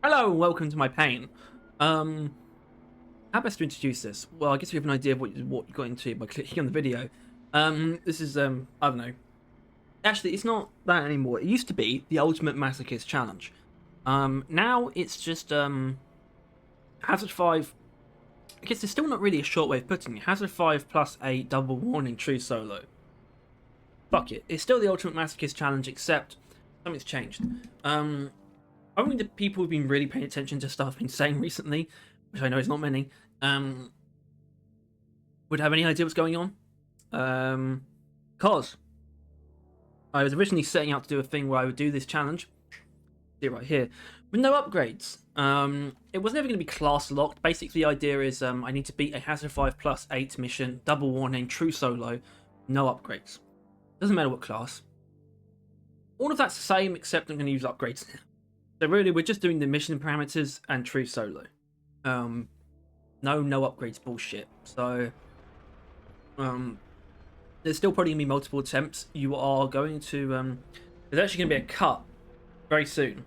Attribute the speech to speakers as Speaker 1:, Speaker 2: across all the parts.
Speaker 1: Hello and welcome to my pain. How best to introduce this? Well, I guess we have an idea of what you got into by clicking on the video. This is I don't know. Actually, it's not that anymore. It used to be the Ultimate Masochist Challenge. Now it's just Hazard 5. I guess it's still not really a short way of putting it. Hazard 5 plus a double warning true solo. Fuck it. It's still the Ultimate Masochist Challenge, except something's changed. Only the people who've been really paying attention to stuff I've been saying recently, which I know is not many, would have any idea what's going on. Because I was originally setting out to do a thing where I would do this challenge, see it right here, with no upgrades. It was never going to be class locked. Basically, the idea is I need to beat a Hazard 5 plus 8 mission, double warning, true solo, no upgrades. Doesn't matter what class. All of that's the same, except I'm going to use upgrades now. So really, we're just doing the mission parameters and true solo. No upgrades bullshit. So, there's still probably going to be multiple attempts. You are going to, there's actually going to be a cut very soon.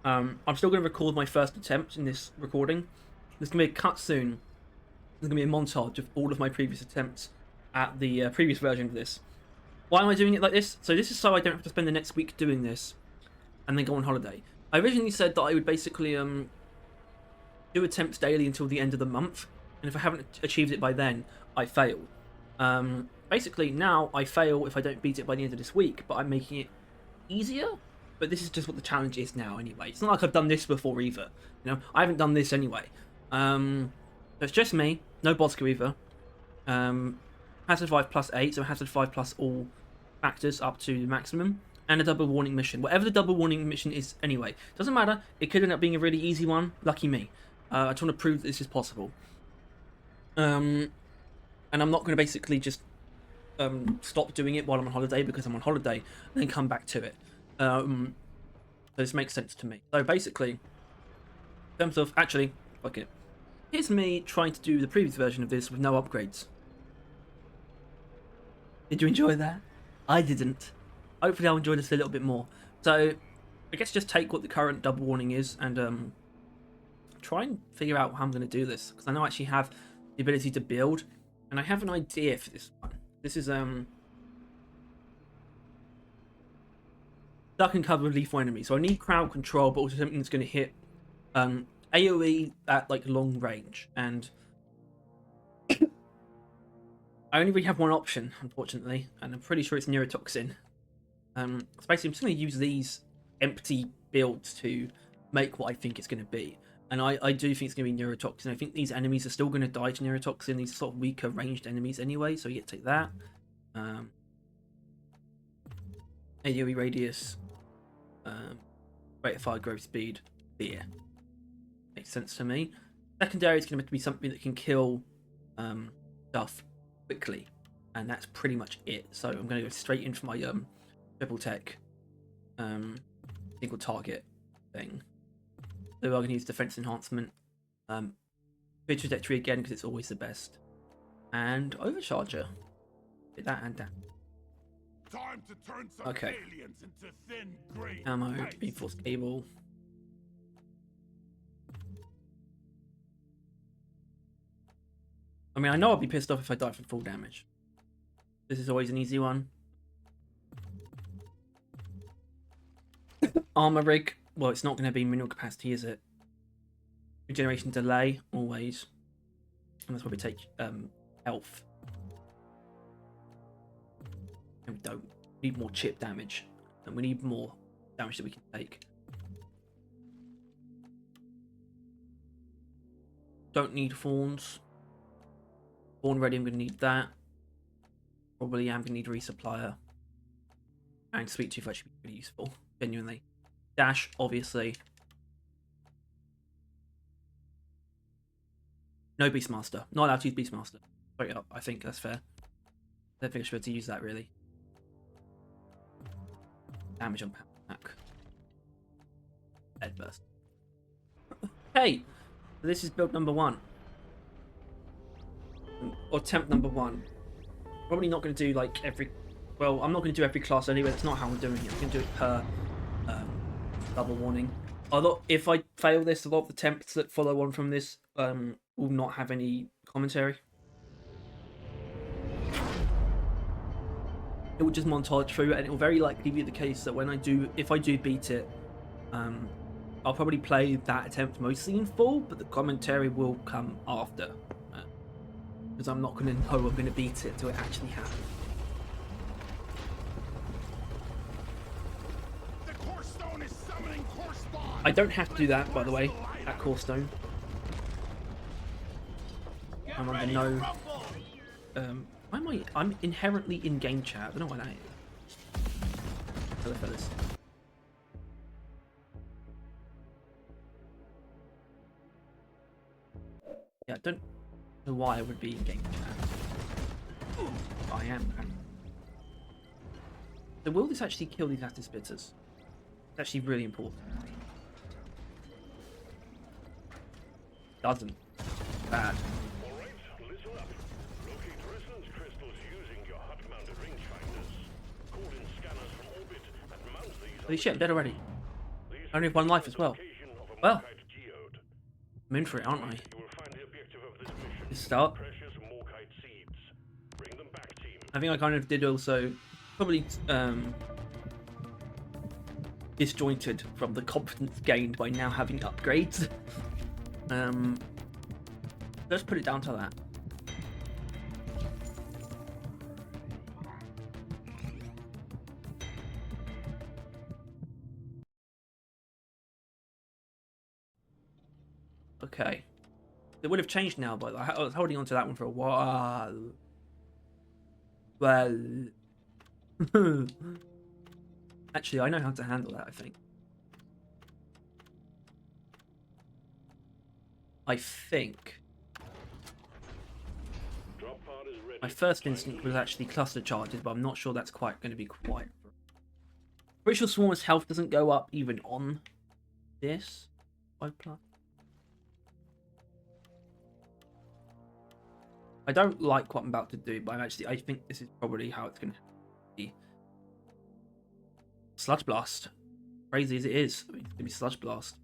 Speaker 1: I'm still going to record my first attempt in this recording. There's going to be a cut soon. There's going to be a montage of all of my previous attempts at the previous version of this. Why am I doing it like this? So this is so I don't have to spend the next week doing this and then go on holiday. I originally said that I would basically do attempts daily until the end of the month, and if I haven't achieved it by then, I fail. Basically, now I fail if I don't beat it by the end of this week, but I'm making it easier. But this is just what the challenge is now anyway. It's not like I've done this before either. You know, I haven't done this anyway. So it's just me, no Bodska either. Hazard 5 plus 8, so Hazard 5 plus all factors up to the maximum. And a double warning mission. Whatever the double warning mission is anyway. Doesn't matter. It could end up being a really easy one. Lucky me. I just want to prove that this is possible. And I'm not going to basically just stop doing it while I'm on holiday because I'm on holiday and then come back to it. So this makes sense to me. So basically, in terms of... Actually, fuck it. Here's me trying to do the previous version of this with no upgrades. Did you enjoy that? I didn't. Hopefully I'll enjoy this a little bit more. So, I guess just take what the current double warning is and try and figure out how I'm going to do this. Because I know I actually have the ability to build. And I have an idea for this one. This is duck and cover lethal enemy. So I need crowd control, but also something that's going to hit AoE at like long range. And I only really have one option, unfortunately. And I'm pretty sure it's neurotoxin. So basically, I'm just going to use these empty builds to make what I think it's going to be. And I do think it's going to be neurotoxin. I think these enemies are still going to die to neurotoxin. These are sort of weaker ranged enemies anyway, so you get to take that. AoE radius, rate of fire growth speed, fear. Makes sense to me. Secondary is going to be something that can kill stuff quickly. And that's pretty much it. So I'm going to go straight in for my triple tech single target thing. So I'm going to use defense enhancement, good trajectory again because it's always the best, and overcharger. Did that and that.
Speaker 2: Time to turn some
Speaker 1: Okay.
Speaker 2: aliens into thin green
Speaker 1: Ammo,
Speaker 2: ice.
Speaker 1: reinforced cable. I mean, I know I'll be pissed off if I die from full damage. This is always an easy one. Armor rig. Well, it's not going to be mineral capacity, is it? Regeneration delay, always. And that's why we take health. And we don't need more chip damage. And we need more damage that we can take. Don't need fawns. Fawn ready, I'm going to need that. Probably am going to need resupplier. And sweet tooth actually be pretty useful, genuinely. Dash, obviously. No Beastmaster. Not allowed to use Beastmaster. Straight up, I think that's fair. I don't think I should be able to use that, really. Damage on pack. Head burst. Okay, so this is build number 1. Or attempt number 1. Probably not going to do like every... Well, I'm not going to do every class anyway. That's not how I'm doing it. I'm going to do it per double warning. if I fail this, a lot of the attempts that follow on from this will not have any commentary. It will just montage through, and it will very likely be the case that if I do beat it, I'll probably play that attempt mostly in full, but the commentary will come after, because I'm not going to know I'm going to beat it until it actually happens.
Speaker 2: The core stone is summoning core spawn.
Speaker 1: I don't have to do that, by the way. That core stone. I'm under no. Why am I? I'm inherently in game chat. I don't know why that is. Hello, fellas. Yeah, I don't know why I would be in game chat. I am. So will this actually kill these Attis Bitters? It's actually really important. Doesn't. Bad.
Speaker 3: Alright, listen up. Locate resonance crystals using your hut-mounted ring finders. Call in scanners from orbit and mount these.
Speaker 1: Holy shit, I'm dead already. I only have one life as well. Well, I'm in for it, aren't I? Let's start. I think I kind of did also probably disjointed from the confidence gained by now having upgrades. Let's put it down to that. Okay. It would have changed now, but I was holding on to that one for a while. Well... Actually, I know how to handle that, I think. My first instinct was actually cluster charges, but I'm not sure that's quite going to be quite... Pretty sure Swarmer's health doesn't go up even on this 5+. I don't like what I'm about to do, but I think this is probably how it's going to be. Sludge Blast. Crazy as it is, it's going to be Sludge Blast.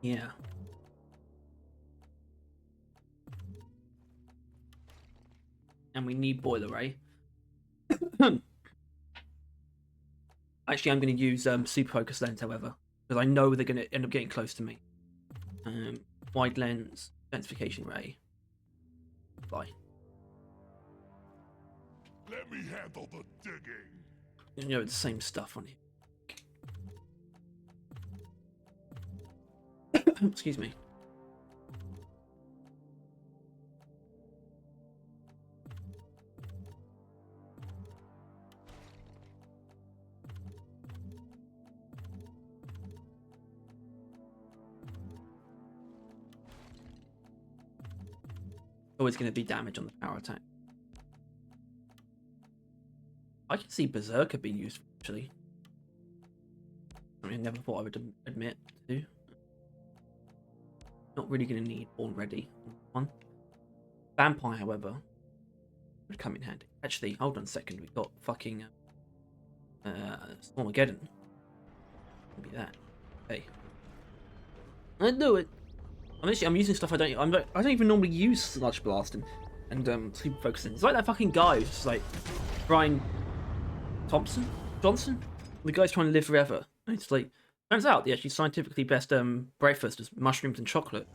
Speaker 1: Yeah. And we need Boiler Ray. Actually, I'm going to use Super Focus Lens, however, because I know they're going to end up getting close to me. Wide Lens, Densification Ray. Bye.
Speaker 2: Let me handle the digging.
Speaker 1: You know, it's the same stuff on here. Excuse me. Always going to be damage on the power attack. I can see Berserker being used, actually. I mean, I never thought I would admit to. Not really going to need already one. Vampire, however, would come in handy. Actually, hold on a second. We've got fucking Stormageddon. Maybe that. Hey, I do it. I'm using stuff I don't even normally use Sludge Blast and Super Focusing. It's like that fucking guy who's just like Brian Johnson, the guy's trying to live forever. And it's like, turns out the actually scientifically best breakfast is mushrooms and chocolate.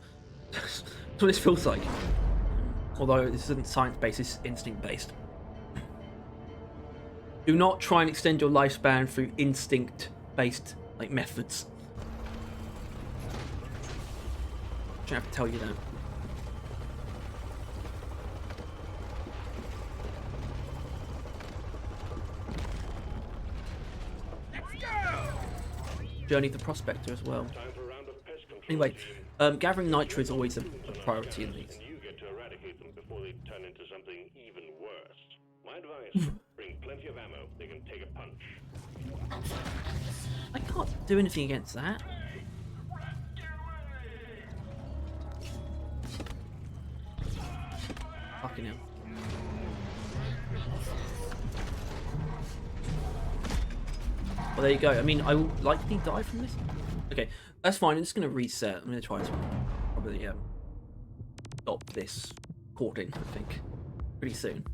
Speaker 1: That's what this feels like. Although this isn't science-based, it's instinct-based. Do not try and extend your lifespan through instinct-based like methods. I have to tell you that. Journey to Prospector as well. Anyway, gathering nitro is always a priority in these.
Speaker 3: You get to eradicate them before they turn into something even worse. My advice: bring plenty of ammo. They can take a punch.
Speaker 1: I can't do anything against that. Fucking hell. Well, there you go. I mean, I will likely die from this. Okay, that's fine. I'm just going to reset. I'm going to try this one. Probably stop this recording, I think, pretty soon.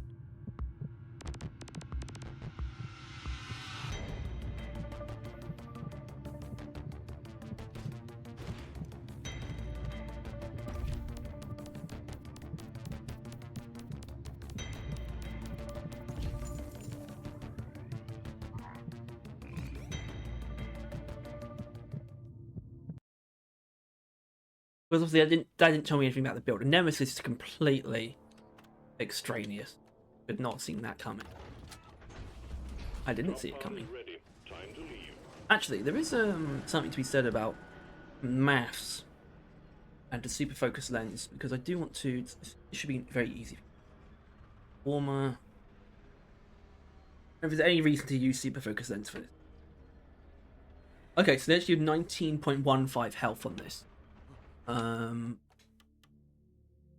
Speaker 1: Because obviously that didn't tell me anything about the build. And Nemesis is completely extraneous. I've not seen that coming. I didn't see it coming. Actually, there is something to be said about maths and the super focus lens, because I do want to. It should be very easy. Warmer. If there's any reason to use super focus lens for this. Okay, so let's do 19.15 health on this. So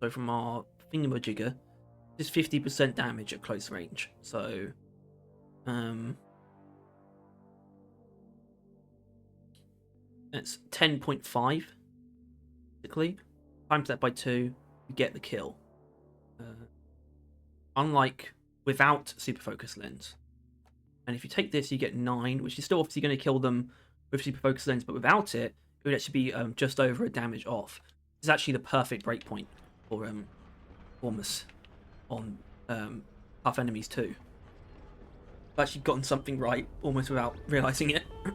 Speaker 1: from our thingamajigger, it's 50% damage at close range. So, it's 10.5. Basically, times that by 2, you get the kill. Unlike without super focus lens, and if you take this, you get 9, which is still obviously going to kill them with super focus lens, but without it, it would actually be just over a damage off. It's actually the perfect breakpoint for performance on tough enemies too. I've actually gotten something right almost without realizing it. I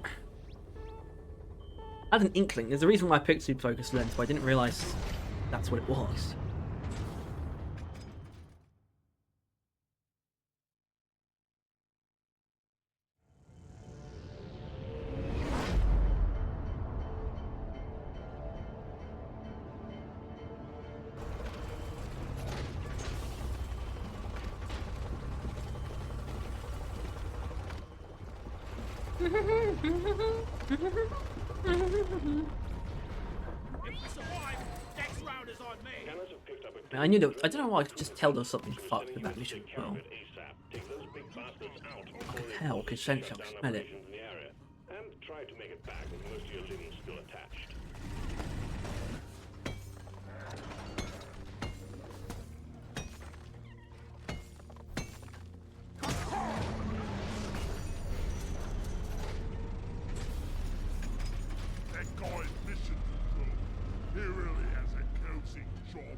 Speaker 1: had an inkling. There's a reason why I picked super focus lens, but I didn't realize that's what it was. I knew that. I don't know why I could just tell there was something fucked with that mission. Well, I could tell, because essentially I could smell it.
Speaker 3: And try to make it back with most of your limbs still attached.
Speaker 2: That guy's mission to do. He really has a cozy job.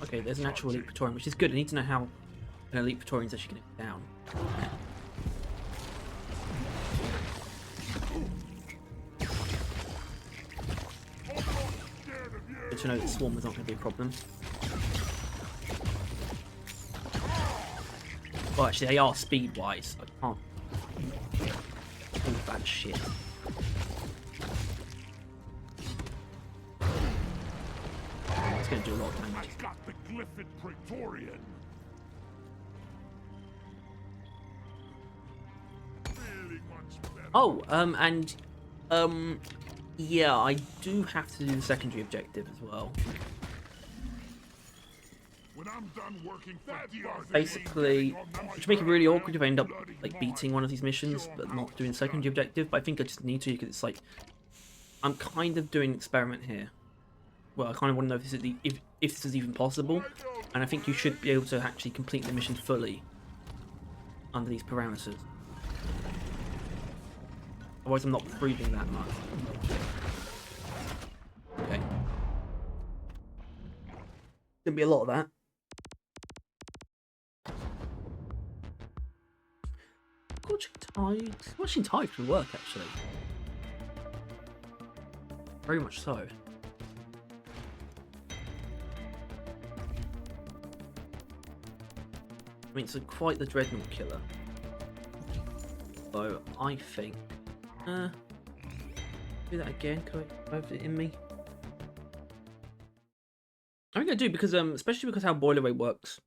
Speaker 1: Okay, there's an actual elite Praetorian, which is good. I need to know how an elite Praetorian is actually going to get down. Good to know that Swarm is not going to be a problem. Well, actually, they are speed-wise. I can't. All that shit. It's going to do a lot of damage.
Speaker 2: I got the Glyphid Praetorian. Really much better.
Speaker 1: Oh, yeah, I do have to do the secondary objective as well.
Speaker 2: When I'm done working for DRD,
Speaker 1: Basically, which make it really awkward if I end up like beating one of these missions but not doing the secondary objective. But I think I just need to, because it's like I'm kind of doing an experiment here. Well, I kind of want to know if this is if this is even possible, and I think you should be able to actually complete the mission fully under these parameters. Otherwise, I'm not proving that much. Okay. Gonna be a lot of that. Watching Tide could work, actually. Very much so. I mean, it's quite the Dreadnought killer. So, I think... do that again, can I have it in me? I think I do, because, especially because how Boiler Ray works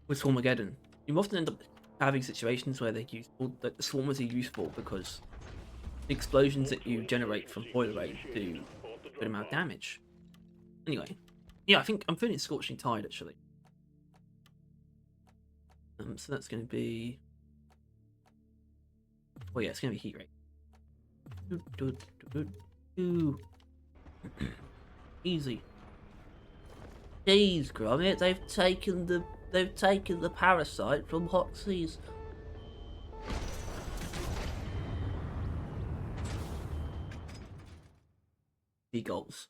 Speaker 1: with Stormageddon. You often end up having situations where they're useful, that the swarmers are useful because the explosions that you generate from boiler rate do a good amount of damage. Anyway, yeah, I think I'm feeling scorching tired actually. So that's going to be. Oh yeah, it's going to be heat rate. Easy. Jeez, Gromit, they've taken the parasite from Hot Seas. Seagulls.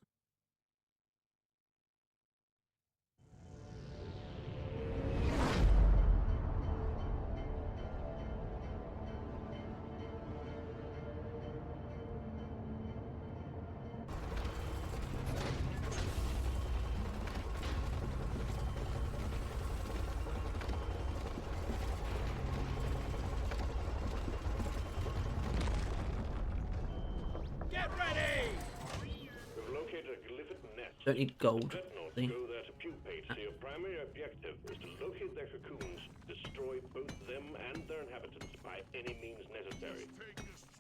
Speaker 3: We've located a glyphid nest.
Speaker 1: Don't need gold.
Speaker 3: Dreadnoughts
Speaker 1: See?
Speaker 3: go there to pupate, so your primary objective is to locate their cocoons, destroy both them and their inhabitants by any means necessary.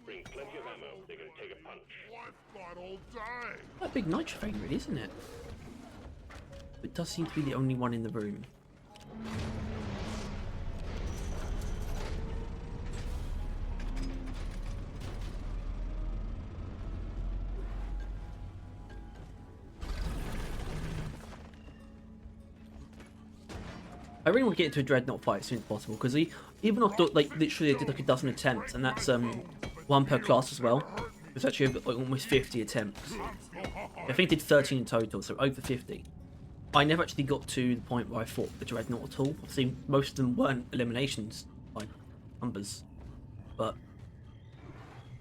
Speaker 3: Bring plenty of ammo, they're gonna take a punch.
Speaker 2: What thought all die?
Speaker 1: Quite a big nitrophane, really, isn't it? It does seem to be the only one in the room. I really want to get into a dreadnought fight as soon as possible because even after like literally I did like a dozen attempts, and that's one per class as well. It's actually like almost 50 attempts. I think I did 13 in total, so over 50. I never actually got to the point where I fought the dreadnought at all. Obviously, most of them weren't eliminations by numbers, but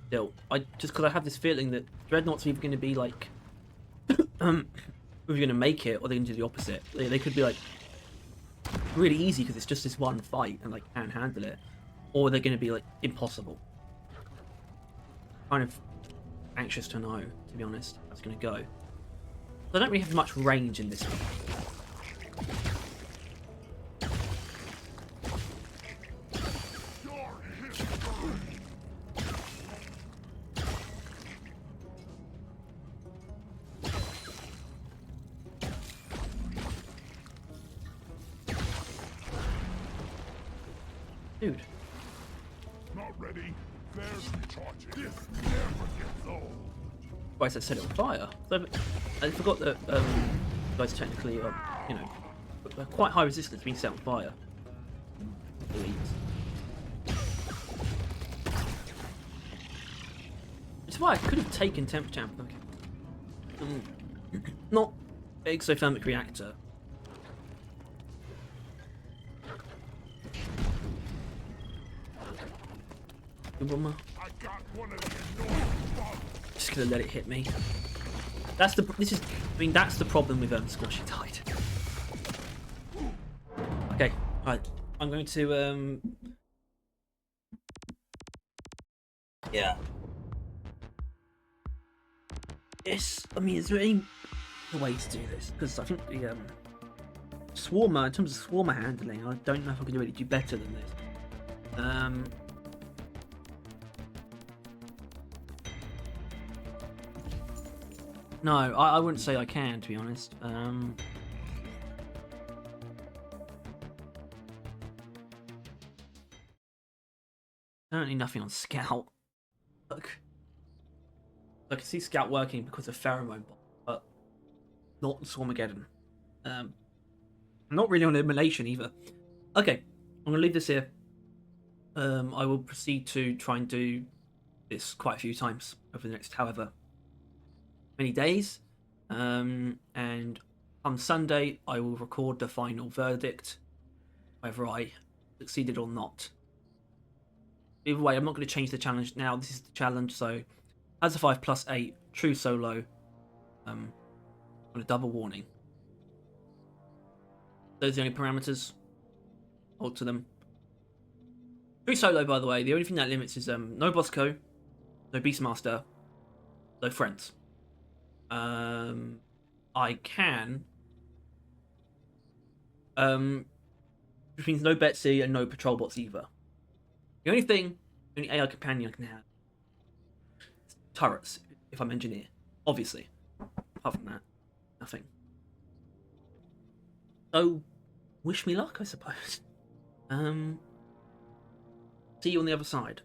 Speaker 1: still, just because I have this feeling that dreadnoughts are either going to be like, either going to make it or they're going to do the opposite. They could be like really easy because it's just this one fight and like can't handle it, or they're going to be like impossible. Kind of anxious to know, to be honest, how it's going to go. I don't really have much range in this one. Dude.
Speaker 2: Not ready. There's recharging. This never gets old.
Speaker 1: Guys, I set it on fire. So, I forgot that guys technically are, you know, quite high resistance being set on fire. Which is why I could have taken temp champ. Okay. Not exothermic reactor. Good one more.
Speaker 2: I got one of the annoying bugs.
Speaker 1: Just gonna let it hit me. That's the problem with Squashy Tide. Okay, right. I'm going to yeah. Yes, I mean, is there any way to do this? Because I think the Swarmer, in terms of Swarmer handling, I don't know if I can really do better than this. No, I wouldn't say I can, to be honest. Certainly nothing on Scout. Look. I can see Scout working because of Pheromone, but not Swarmageddon. Not really on Elimination either. Okay, I'm going to leave this here. I will proceed to try and do this quite a few times over the next however many days, and on Sunday I will record the final verdict, whether I succeeded or not. Either way, I'm not going to change the challenge now. This is the challenge, so as a 5+8 true solo, on a double warning. Those are the only parameters. Alter them. True solo, by the way, the only thing that limits is no Bosco, no Beastmaster, no friends. I can, which means no Betsy and no patrol bots either. The only AI companion I can have is turrets if I'm engineer. Obviously. Apart from that, nothing. So, wish me luck, I suppose. See you on the other side.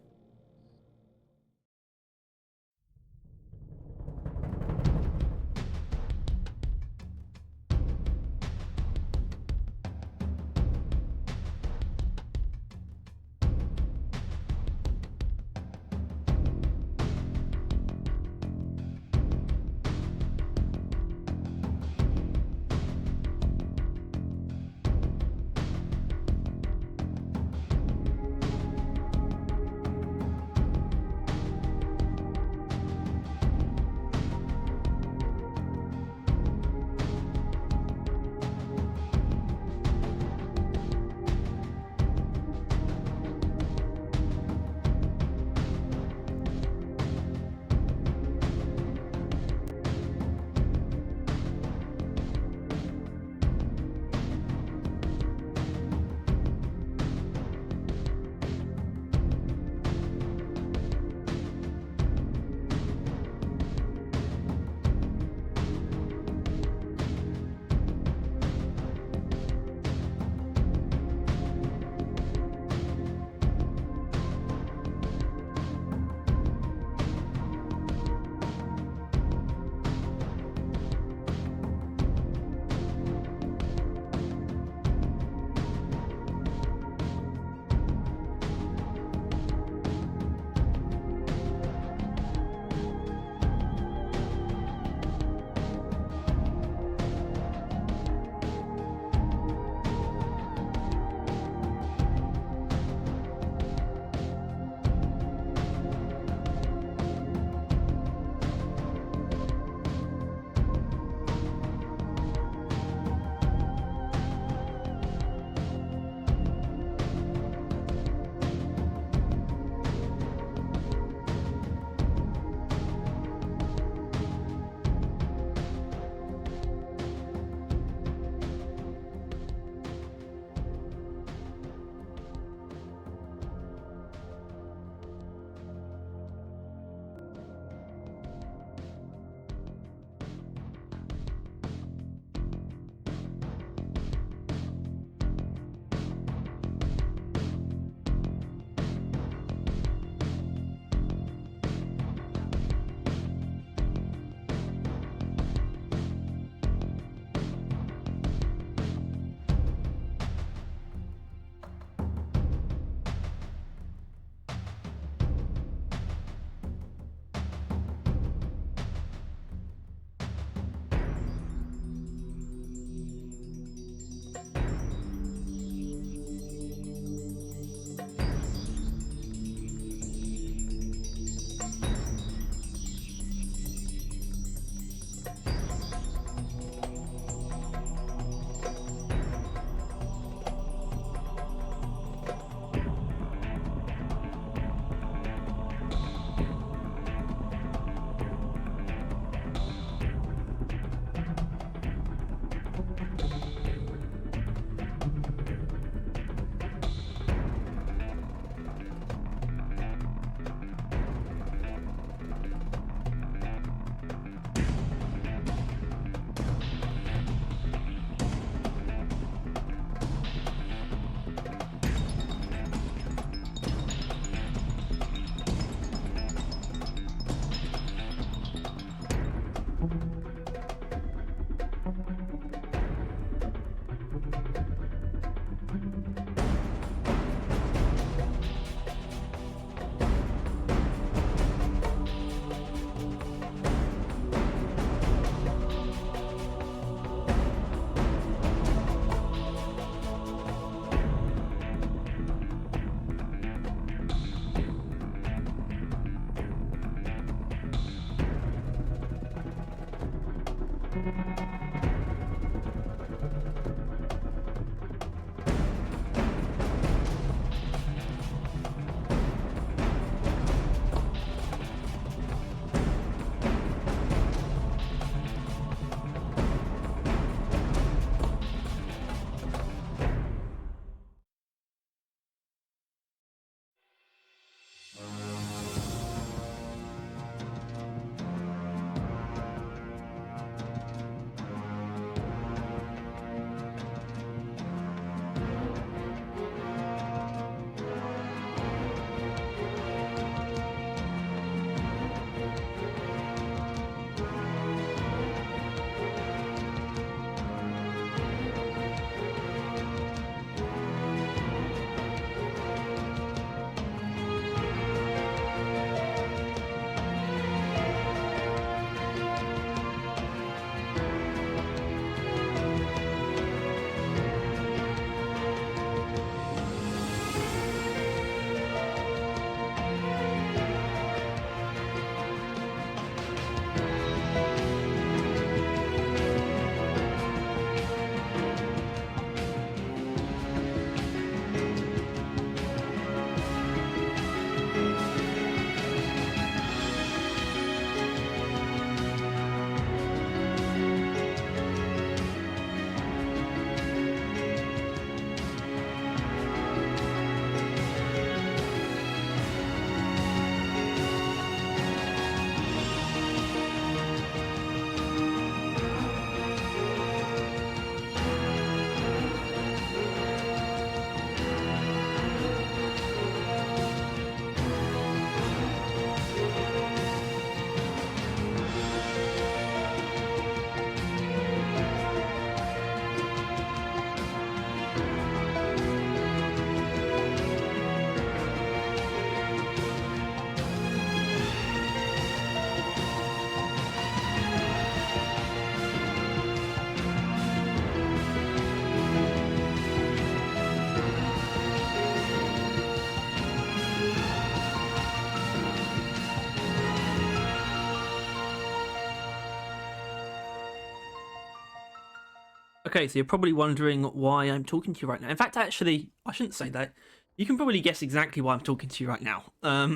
Speaker 1: Okay, so you're probably wondering why I'm talking to you right now. In fact, actually, I shouldn't say that. You can probably guess exactly why I'm talking to you right now. I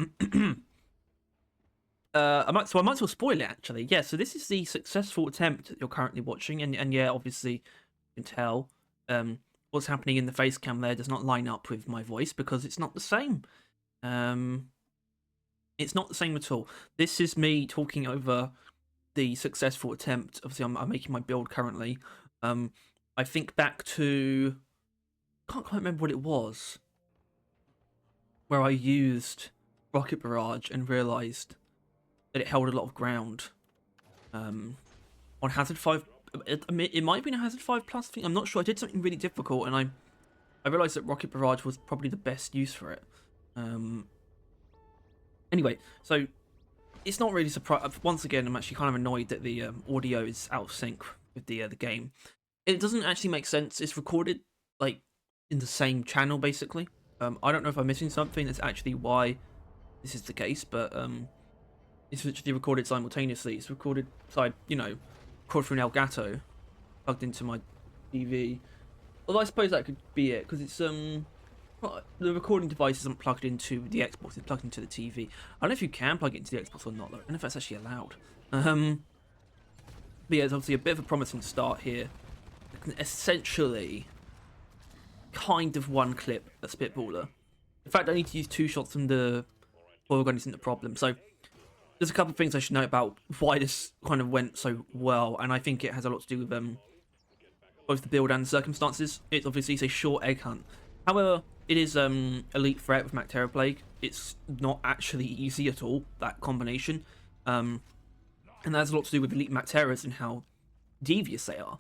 Speaker 1: might as well spoil it actually. Yeah, so this is the successful attempt that you're currently watching, and yeah, obviously you can tell what's happening in the face cam there does not line up with my voice because it's not the same. It's not the same at all. This is me talking over the successful attempt. Obviously, I'm making my build currently. I think back to can't quite remember what it was where I used Rocket Barrage and realised that it held a lot of ground. On Hazard 5, it might have been a Hazard 5 plus thing. I'm not sure. I did something really difficult, and I realised that Rocket Barrage was probably the best use for it. Anyway, so it's not really surprising. Once again, I'm actually kind of annoyed that the audio is out of sync with the game. It doesn't actually make sense. It's recorded like in the same channel basically. I don't know if I'm missing something. That's actually why this is the case, but it's literally recorded simultaneously. It's recorded side, recorded through an Elgato, plugged into my TV. Although I suppose that could be it because it's the recording device isn't plugged into the Xbox. It's plugged into the TV. I don't know if you can plug it into the Xbox or not. Though. I don't know if that's actually allowed. But yeah, it's obviously a bit of a promising start here. Essentially, kind of one clip a spitballer. In fact, I need to use 2 shots from the oil gun isn't the problem. So there's a couple of things I should note about why this kind of went so well, and I think it has a lot to do with both the build and the circumstances. It's obviously a short egg hunt. However, it is elite threat with Mac Terror Plague. It's not actually easy at all, that combination. And that has a lot to do with elite Mac Terrors and how devious they are.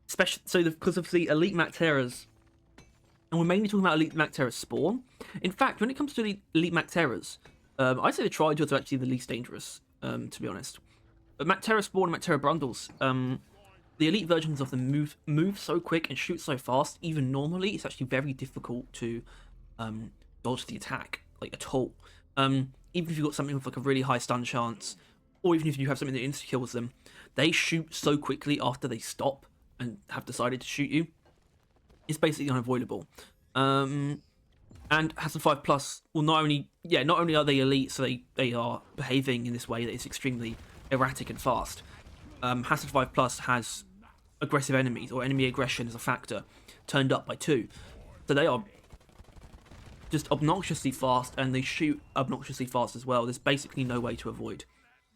Speaker 1: Especially because of the elite Mac Terrors, and we're mainly talking about elite Mac Terror spawn. In fact, when it comes to the elite Mac Terrors, I'd say the Triduns are actually the least dangerous, to be honest. But Mac Terror spawn and Mac Terror bundles, the elite versions of them move so quick and shoot so fast. Even normally, it's actually very difficult to dodge the attack, like at all. Even if you've got something with like a really high stun chance, or even if you have something that insta kills them, they shoot so quickly after they stop and have decided to shoot you. It's basically unavoidable. And Hazard 5 Plus will not only are they elite, so they are behaving in this way that is extremely erratic and fast. Hazard 5 Plus has aggressive enemies, or enemy aggression as a factor, turned up by 2. So they are just obnoxiously fast, and they shoot obnoxiously fast as well. There's basically no way to avoid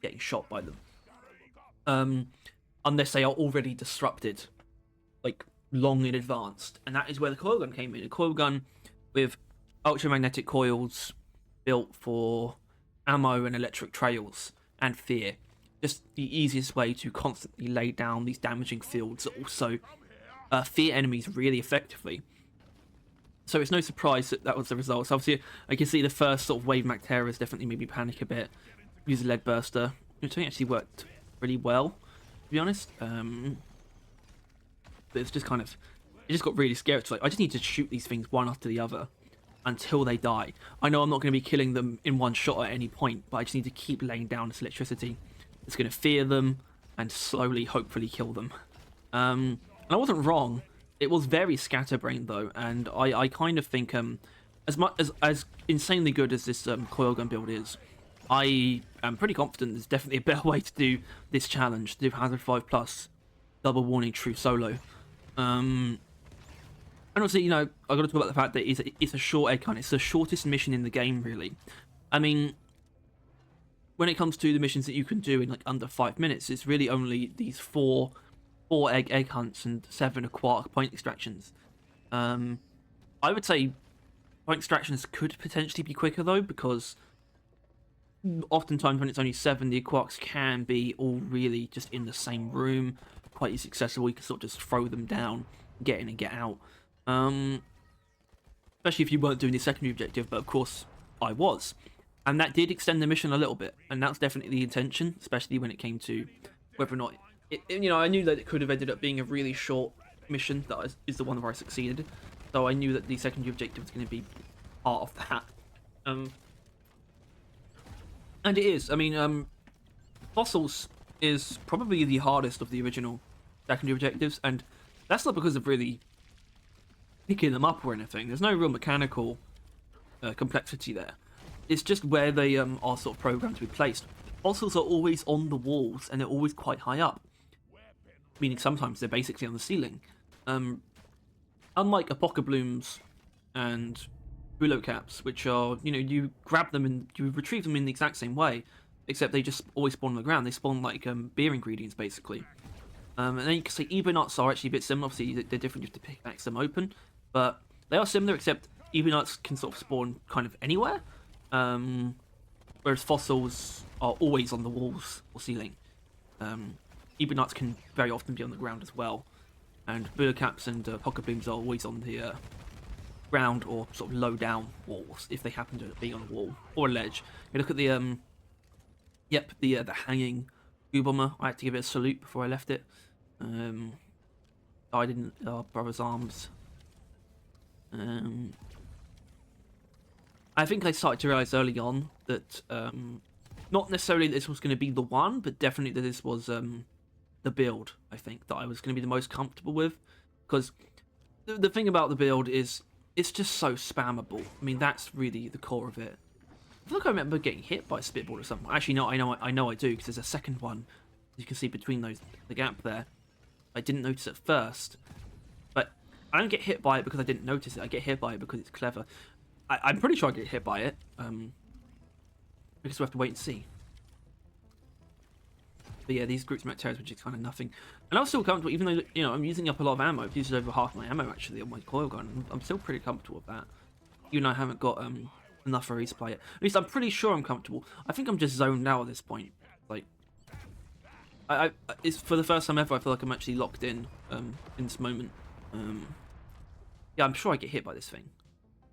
Speaker 1: getting shot by them. Unless they are already disrupted, like, long in advance. And that is where the coil gun came in. A coil gun with ultramagnetic coils built for ammo and electric trails and fear. Just the easiest way to constantly lay down these damaging fields that also fear enemies really effectively. So it's no surprise that that was the result. So obviously, I can see the first sort of wave Mac Terrors definitely made me panic a bit. Use a lead burster, which I think actually worked really well, to be honest. But it's just kind of, it just got really scary. It's like, I just need to shoot these things one after the other until they die. I know I'm not going to be killing them in one shot at any point, but I just need to keep laying down this electricity. It's going to fear them and slowly, hopefully, kill them. And I wasn't wrong. It was very scatterbrained though, and I kind of think as insanely good as this coil gun build is, I am pretty confident there's definitely a better way to do this challenge. Do Hazard 5 Plus, double warning, true solo. And also, I got to talk about the fact that it's a short egg hunt. It's the shortest mission in the game, really. I mean, when it comes to the missions that you can do in like under 5 minutes, it's really only these four egg hunts and 7 quark point extractions. I would say point extractions could potentially be quicker though, because oftentimes when it's only 7, the quarks can be all really just in the same room, quite easily accessible. You can sort of just throw them down, get in and get out. Especially if you weren't doing the secondary objective, but of course I was. And that did extend the mission a little bit, and that's definitely the intention, especially when it came to whether or not... I knew that it could have ended up being a really short mission that is the one where I succeeded, so I knew that the secondary objective was going to be part of that. And it is. I mean, Fossils is probably the hardest of the original secondary objectives, and that's not because of really picking them up or anything. There's no real mechanical complexity there. It's just where they are sort of programmed to be placed. Fossils are always on the walls, and they're always quite high up, meaning sometimes they're basically on the ceiling. Unlike Apocablooms and Bulo caps, which are, you grab them and you retrieve them in the exact same way, except they just always spawn on the ground. They spawn like beer ingredients, basically. And then you can say Ebonauts are actually a bit similar. Obviously, they're different. You have to pickaxe them open, but they are similar, except Ebonauts can sort of spawn kind of anywhere, whereas fossils are always on the walls or ceiling. Ebonauts can very often be on the ground as well, and Bulo caps and pocket blooms are always on the ground or sort of low down walls if they happen to be on a wall or a ledge. You look at the the hanging goo bomber. I had to give it a salute before I left it. Died in our brother's arms. I think I started to realize early on that not necessarily that this was going to be the one, but definitely that this was the build. I think that I was going to be the most comfortable with, because the thing about the build is it's just so spammable. I mean, that's really the core of it. I feel like I remember getting hit by a spitball or something. Actually, no, I know I do, because there's a second one. You can see between the gap there. I didn't notice at first, but I don't get hit by it because I didn't notice it. I get hit by it because it's clever. I'm pretty sure I get hit by it. Because we have to wait and see. But yeah, these groups met terrors, which is kind of nothing. And I was still comfortable, even though I'm using up a lot of ammo. I've used over half my ammo actually on my coil gun. I'm still pretty comfortable with that, even though I haven't got enough for a resupply yet. At least I'm pretty sure I'm comfortable. I think I'm just zoned out at this point. Like, it's for the first time ever. I feel like I'm actually locked in this moment. Yeah, I'm sure I get hit by this thing.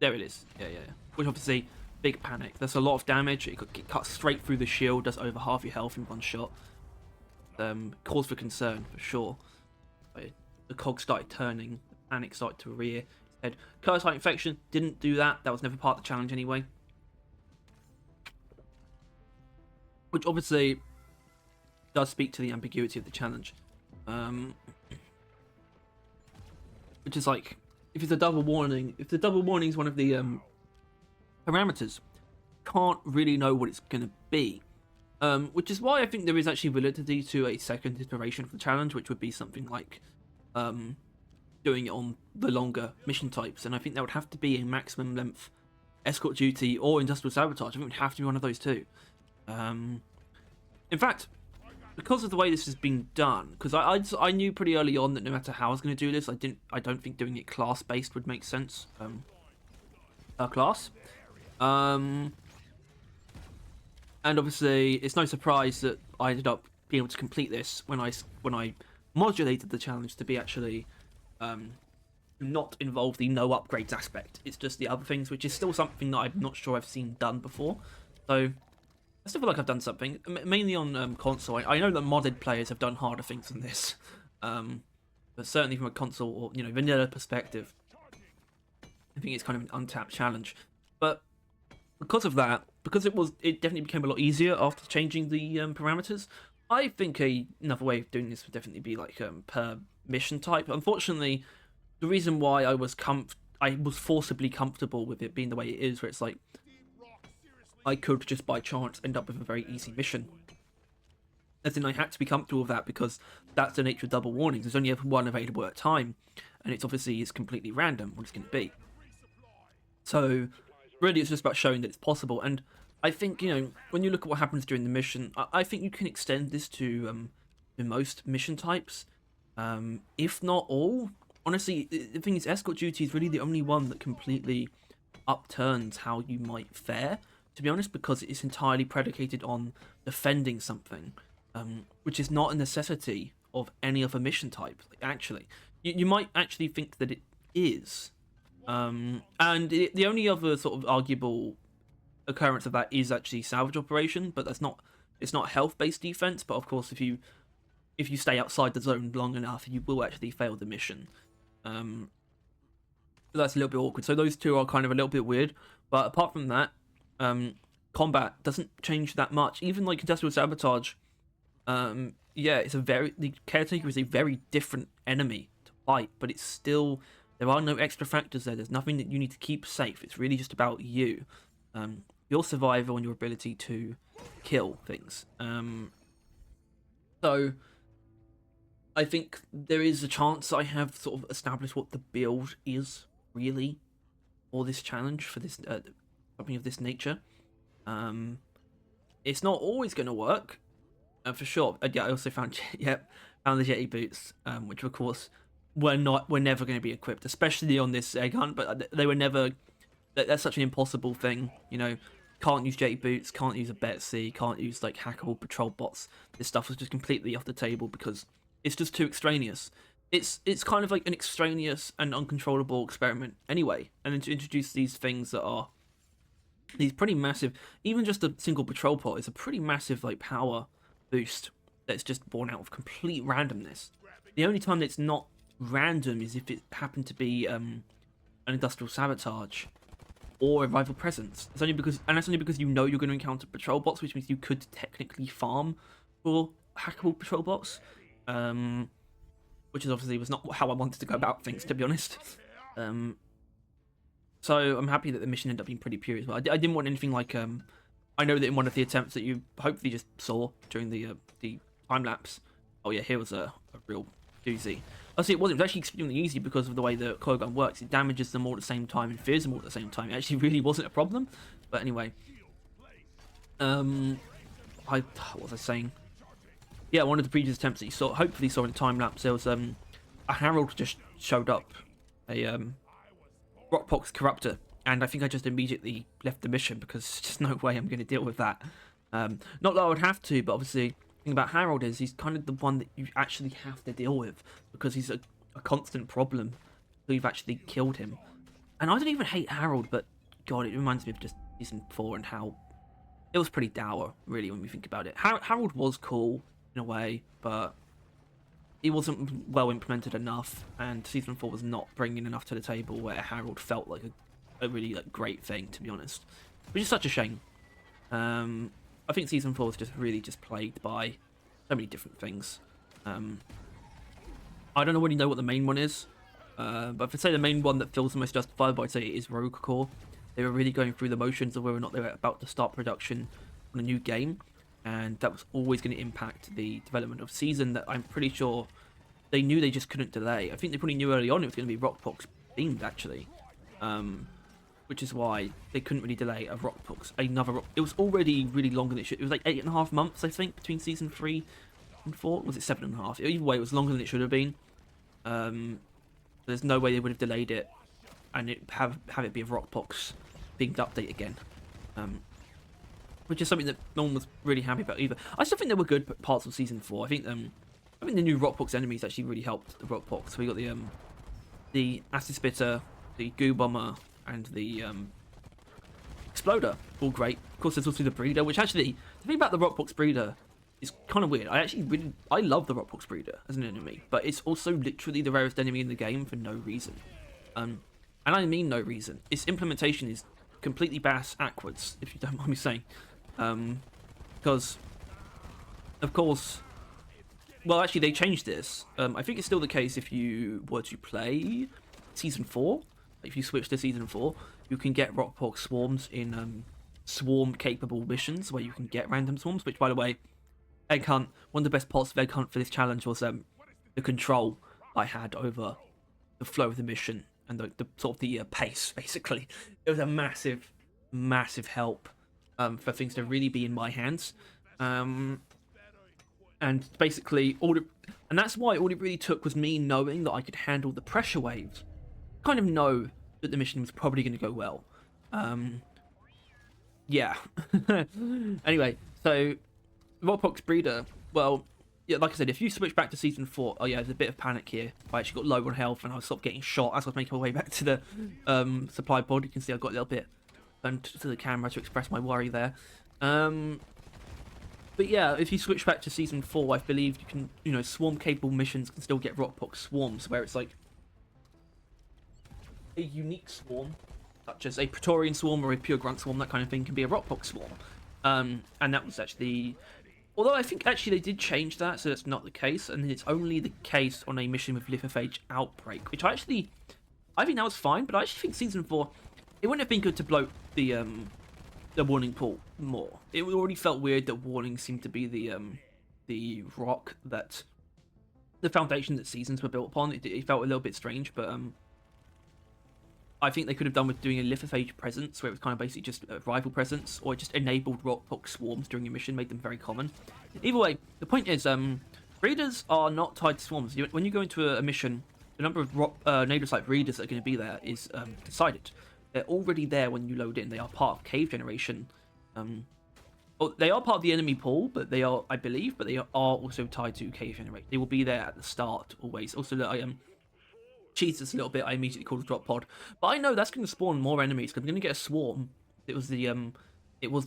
Speaker 1: There it is. Yeah. Which obviously, big panic. There's a lot of damage. It could get cut straight through the shield. Does over half your health in one shot. Cause for concern for sure. The cog started turning. The panic started to rear its head. Curse height infection didn't do that. That was never part of the challenge anyway. Which obviously does speak to the ambiguity of the challenge. Which is like, if it's a double warning, if the double warning is one of the parameters, can't really know what it's going to be. Which is why I think there is actually validity to a second iteration of the challenge, which would be something like doing it on the longer mission types. And I think there would have to be a maximum length escort duty or industrial sabotage. I think it would have to be one of those two. In fact, because of the way this has been done, because I knew pretty early on that no matter how I was going to do this, I don't think doing it class based would make sense. Class. And obviously, it's no surprise that I ended up being able to complete this when I modulated the challenge to be actually not involve the no upgrades aspect. It's just the other things, which is still something that I'm not sure I've seen done before. So I still feel like I've done something, mainly on console. I know that modded players have done harder things than this, but certainly from a console or vanilla perspective, I think it's kind of an untapped challenge. But because of that, because it definitely became a lot easier after changing the parameters. I think another way of doing this would definitely be like per mission type. Unfortunately, the reason why I was forcibly comfortable with it being the way it is, where it's like I could just by chance end up with a very easy mission. As in, I had to be comfortable with that because that's the nature of double warnings. There's only ever one available at a time, and it's completely random what it's going to be. So really, it's just about showing that it's possible. And I think, when you look at what happens during the mission, I think you can extend this to most mission types, if not all. Honestly, the thing is, escort duty is really the only one that completely upturns how you might fare, to be honest, because it's entirely predicated on defending something, which is not a necessity of any other mission type. Actually, you might actually think that it is. And the only other sort of arguable occurrence of that is actually salvage operation, but it's not health based defense. But of course, if you stay outside the zone long enough, you will actually fail the mission. So that's a little bit awkward. So those two are kind of a little bit weird. But apart from that, combat doesn't change that much. Even like industrial sabotage, Yeah, the caretaker is a very different enemy to fight, but it's still, there are no extra factors there. There's nothing that you need to keep safe. It's really just about you, your survival and your ability to kill things. So I think there is a chance I have sort of established what the build is really for this challenge, for this something of this nature. It's not always going to work, for sure. Yeah, I also found found the jetty boots, which of course were never going to be equipped, especially on this egg hunt. But they were never. That's such an impossible thing, you know. Can't use jetty boots, can't use a Betsy, can't use like hackable patrol bots. This stuff was just completely off the table because it's just too extraneous. It's kind of like an extraneous and uncontrollable experiment anyway, and then to introduce these things that are these pretty massive, even just a single patrol pod is a pretty massive like power boost that's just born out of complete randomness. The only time that's not random is if it happened to be an industrial sabotage or a rival presence. It's only because, and that's only because you know you're going to encounter patrol bots, which means you could technically farm for hackable patrol bots, which is obviously was not how I wanted to go about things, to be honest. So I'm happy that the mission ended up being pretty pure as well. I didn't want anything like I know that in one of the attempts that you hopefully just saw during the time lapse. Oh yeah, here was a real doozy. It was actually extremely easy because of the way the coil gun works. It damages them all at the same time and fears them all at the same time. It actually really wasn't a problem. But anyway, what was I saying? Yeah, one of the previous attempts that you hopefully saw in the time lapse, there was a Herald just showed up, a Rockpox Corruptor, and I think I just immediately left the mission because there's just no way I'm going to deal with that. Not that I would have to, but obviously the thing about Harold is he's kind of the one that you actually have to deal with because he's a constant problem. So you've actually killed him. And I don't even hate Harold, but God, it reminds me of just Season 4 and how it was pretty dour, really, when we think about it. Harold was cool in a way, but he wasn't well implemented enough, and Season 4 was not bringing enough to the table where Harold felt like a really great thing, to be honest. Which is such a shame. I think Season 4 was just really plagued by so many different things. I don't really know what the main one is, but if I say the main one that feels the most justifiable, I'd say it is Rogue Core. They were really going through the motions of whether or not they were about to start production on a new game, and that was always going to impact the development of Season that I'm pretty sure they knew they just couldn't delay. I think they probably knew early on it was going to be Rockpox themed, actually, which is why they couldn't really delay a Rockpox. It was already really longer than it should. It was like 8.5 months, I think, between Season 3 and 4. Was it 7.5? Either way, it was longer than it should have been. There's no way they would have delayed it and have it be a Rockpox themed update again. Which is something that no one was really happy about either. I still think there were good parts of Season 4. I think the new Rockpox enemies actually really helped the Rockpox. So we got the Acid Spitter, the Goo Bomber, and the Exploder. All great. Of course, there's also the Breeder, which actually, the thing about the Rockpox Breeder is kind of weird. I love the Rockpox Breeder as an enemy, but it's also literally the rarest enemy in the game for no reason. And I mean no reason. Its implementation is completely backwards, if you don't mind me saying. Because, of course, well, actually, they changed this. I think it's still the case if you were to play Season 4. If you switch to Season 4, you can get Rockpox swarms in swarm-capable missions where you can get random swarms, which, by the way, Egg Hunt, one of the best parts of Egg Hunt for this challenge was the control I had over the flow of the mission and the sort of the pace, basically. It was a massive, massive help for things to really be in my hands. And basically, and that's why all it really took was me knowing that I could handle the pressure waves. Kind of know that the mission was probably going to go well. Yeah. Anyway, so Rockpox Breeder, well, yeah, like I said, if you switch back to Season 4, oh yeah, there's a bit of panic here. I actually got low on health and I was sort of getting shot as I was making my way back to the supply pod. You can see I got a little bit to the camera to express my worry there. But yeah, if you switch back to Season 4, I believe you can, swarm-capable missions can still get Rockpox swarms, where it's like a unique swarm, such as a Praetorian swarm or a pure grunt swarm, that kind of thing, can be a Rockpox swarm. And that was actually Although I think actually they did change that, so that's not the case, and it's only the case on a mission with lithophage outbreak, which I think that was fine. But I actually think season 4, it wouldn't have been good to bloat the warning pool more. It already felt weird that warning seemed to be the rock that the foundation that seasons were built upon. It felt a little bit strange, but I think they could have done with doing a lithophage presence, where it was kind of basically just a rival presence, or just enabled rockpox swarms during a mission, made them very common. Either way, the point is, breeders are not tied to swarms. When you go into a mission, the number of native site breeders that are going to be there is decided. They're already there when you load in. They are part of cave generation. Well, they are part of the enemy pool, but they are, I believe, but they are also tied to cave generation. They will be there at the start always. Also, I cheats this a little bit. I immediately called a drop pod, but I know that's going to spawn more enemies because I'm going to get a swarm. It was the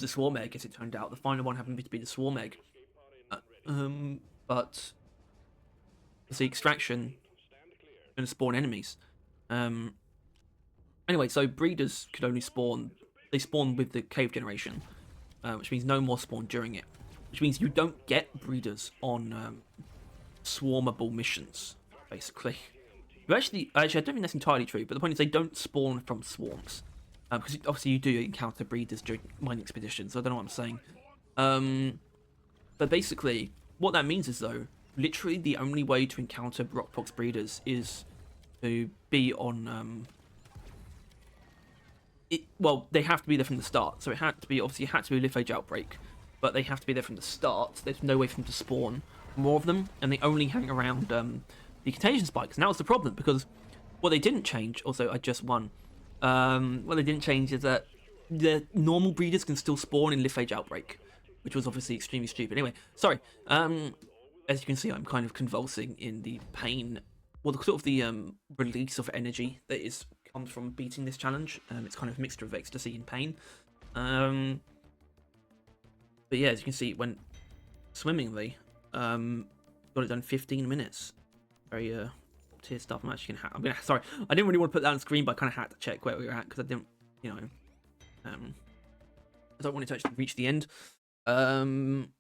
Speaker 1: swarm egg, as it turned out. The final one happened to be the swarm egg, but the extraction going to spawn enemies. Anyway, so breeders could only spawn. They spawn with the cave generation, which means no more spawn during it. Which means you don't get breeders on swarmable missions, basically. Actually, I don't think that's entirely true, but the point is they don't spawn from swarms. Because obviously you do encounter breeders during mining expeditions, so I don't know what I'm saying. But basically, what that means is, though, literally the only way to encounter rockpox breeders is to be on... well, they have to be there from the start, so it had to be, obviously it had to be a lithophage outbreak, but they have to be there from the start. There's no way for them to spawn more of them, and they only hang around... the contagion spikes. And that was the problem, because what they didn't change, also I just won, what they didn't change is that the normal breeders can still spawn in lithophage outbreak, which was obviously extremely stupid. Anyway, sorry, as you can see, I'm kind of convulsing in the pain, well, the sort of the release of energy that comes from beating this challenge. It's kind of a mixture of ecstasy and pain. But yeah, as you can see, it went swimmingly. Got it done 15 minutes. Very tier stuff. I'm gonna sorry, I didn't really want to put that on screen, but I kind of had to check where we were at because I didn't, I don't want it to actually reach the end. I'm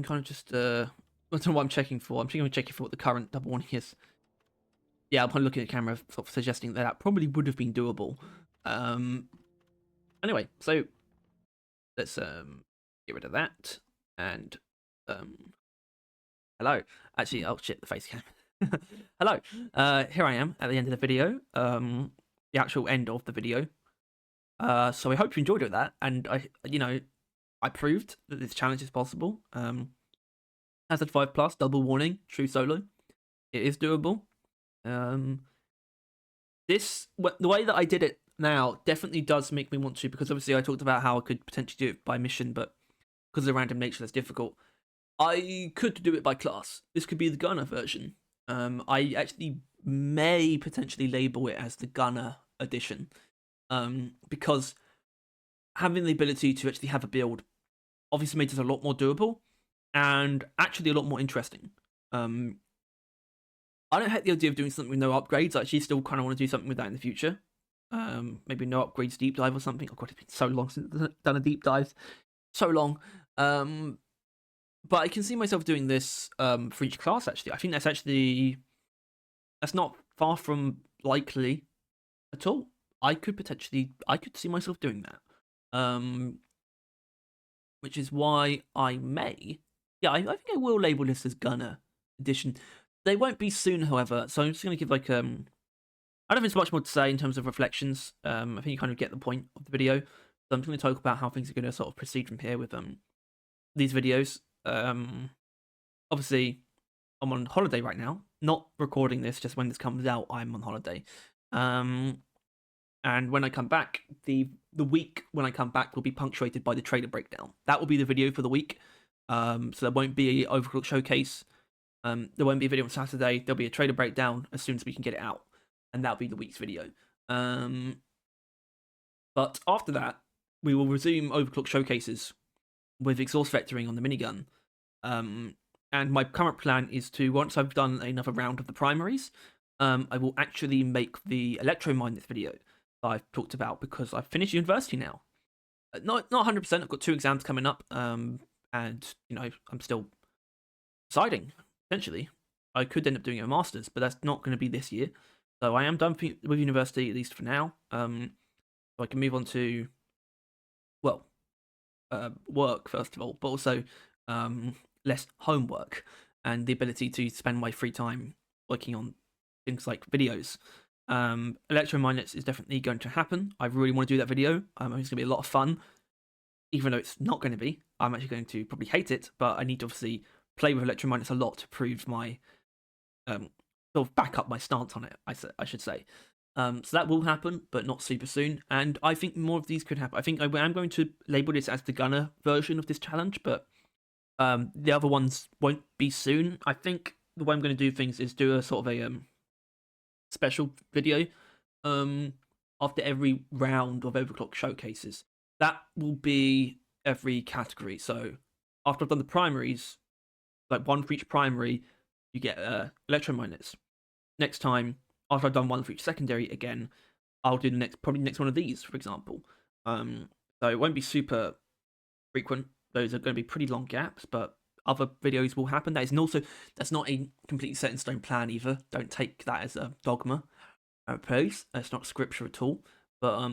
Speaker 1: kind of just I don't know what I'm checking for. I'm checking for what the current double warning is. Yeah, I'm looking at the camera, sort of suggesting that probably would have been doable. Anyway, so let's get rid of that and hello. Actually, oh shit, the face cam. Hello. Here I am at the end of the video. The actual end of the video. So I hope you enjoyed it, that, and I proved that this challenge is possible. Hazard 5+, double warning, true solo. It is doable. The way that I did it now definitely does make me want to, because obviously I talked about how I could potentially do it by mission, but because of the random nature, that's difficult. I could do it by class. This could be the gunner version. I actually may potentially label it as the gunner edition, because having the ability to actually have a build obviously made this a lot more doable and actually a lot more interesting. I don't hate the idea of doing something with no upgrades. I actually still kind of want to do something with that in the future. Maybe no upgrades deep dive or something. Oh god, it's been so long since I've done a deep dive. So long. But I can see myself doing this for each class, actually. I think that's not far from likely at all. I could see myself doing that. Which is why I may. Yeah, I think I will label this as Gunner Edition. They won't be soon, however, so I'm just going to give I don't think there's much more to say in terms of reflections. I think you kind of get the point of the video. So I'm just going to talk about how things are going to sort of proceed from here with these videos. Obviously I'm on holiday right now, not recording this, just when this comes out I'm on holiday, and when I come back, the week when I come back will be punctuated by the trailer breakdown. That will be the video for the week. So there won't be an Overclock showcase, there won't be a video on Saturday, there'll be a trailer breakdown as soon as we can get it out, and that'll be the week's video. But after that we will resume Overclock showcases with exhaust vectoring on the minigun. And my current plan is to, once I've done another round of the primaries, I will actually make the electro mine this video that I've talked about, because I've finished university now. Not 100%. I've got 2 exams coming up. and I'm still deciding. Potentially, I could end up doing a master's, but that's not going to be this year. So I am done with university, at least for now. So I can move on to, well, work first of all, but also less homework and the ability to spend my free time working on things like videos. Electromagnets is definitely going to happen. I really want to do that video. It's going to be a lot of fun, even though it's not going to be. I'm actually going to probably hate it, but I need to obviously play with electromagnets a lot to prove my sort of back up my stance on it. I should say. So that will happen, but not super soon. And I think more of these could happen. I think I am going to label this as the gunner version of this challenge, but the other ones won't be soon. I think the way I'm going to do things is do a sort of a special video after every round of Overclock showcases. That will be every category. So after I've done the primaries, like one for each primary, you get electromagnets. Next time, after I've done one for each secondary again, I'll do probably next one of these, for example. So it won't be super frequent. Those are going to be pretty long gaps, but other videos will happen. That's not a completely set in stone plan either. Don't take that as a dogma. Place. It's not scripture at all, but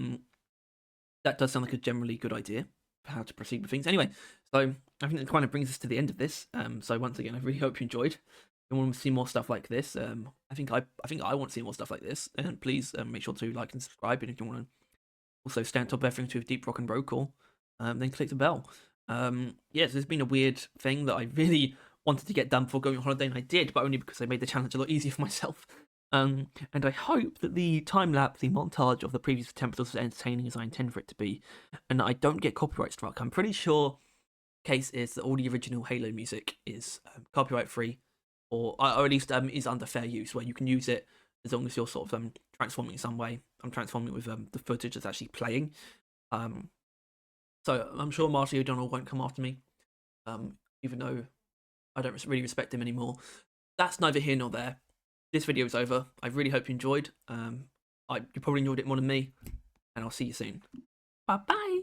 Speaker 1: that does sound like a generally good idea for how to proceed with things. Anyway, so I think that kind of brings us to the end of this. So once again, I really hope you enjoyed. If you want to see more stuff like this, I think I want to see more stuff like this. And please make sure to like and subscribe. And if you want to also stay on top of everything with Deep Rock and Rollcore, then click the bell. Yes, it's been a weird thing that I really wanted to get done before going on holiday, and I did, but only because I made the challenge a lot easier for myself. And I hope that the time-lapse, the montage of the previous attempt was as entertaining as I intend for it to be, and that I don't get copyright struck. I'm pretty sure the case is that all the original Halo music is copyright-free, or at least is under fair use, where you can use it as long as you're sort of transforming in some way. I'm transforming with the footage that's actually playing. So I'm sure Marty O'Donnell won't come after me, even though I don't really respect him anymore. That's neither here nor there. This video is over. I really hope you enjoyed. You probably enjoyed it more than me, and I'll see you soon. Bye bye.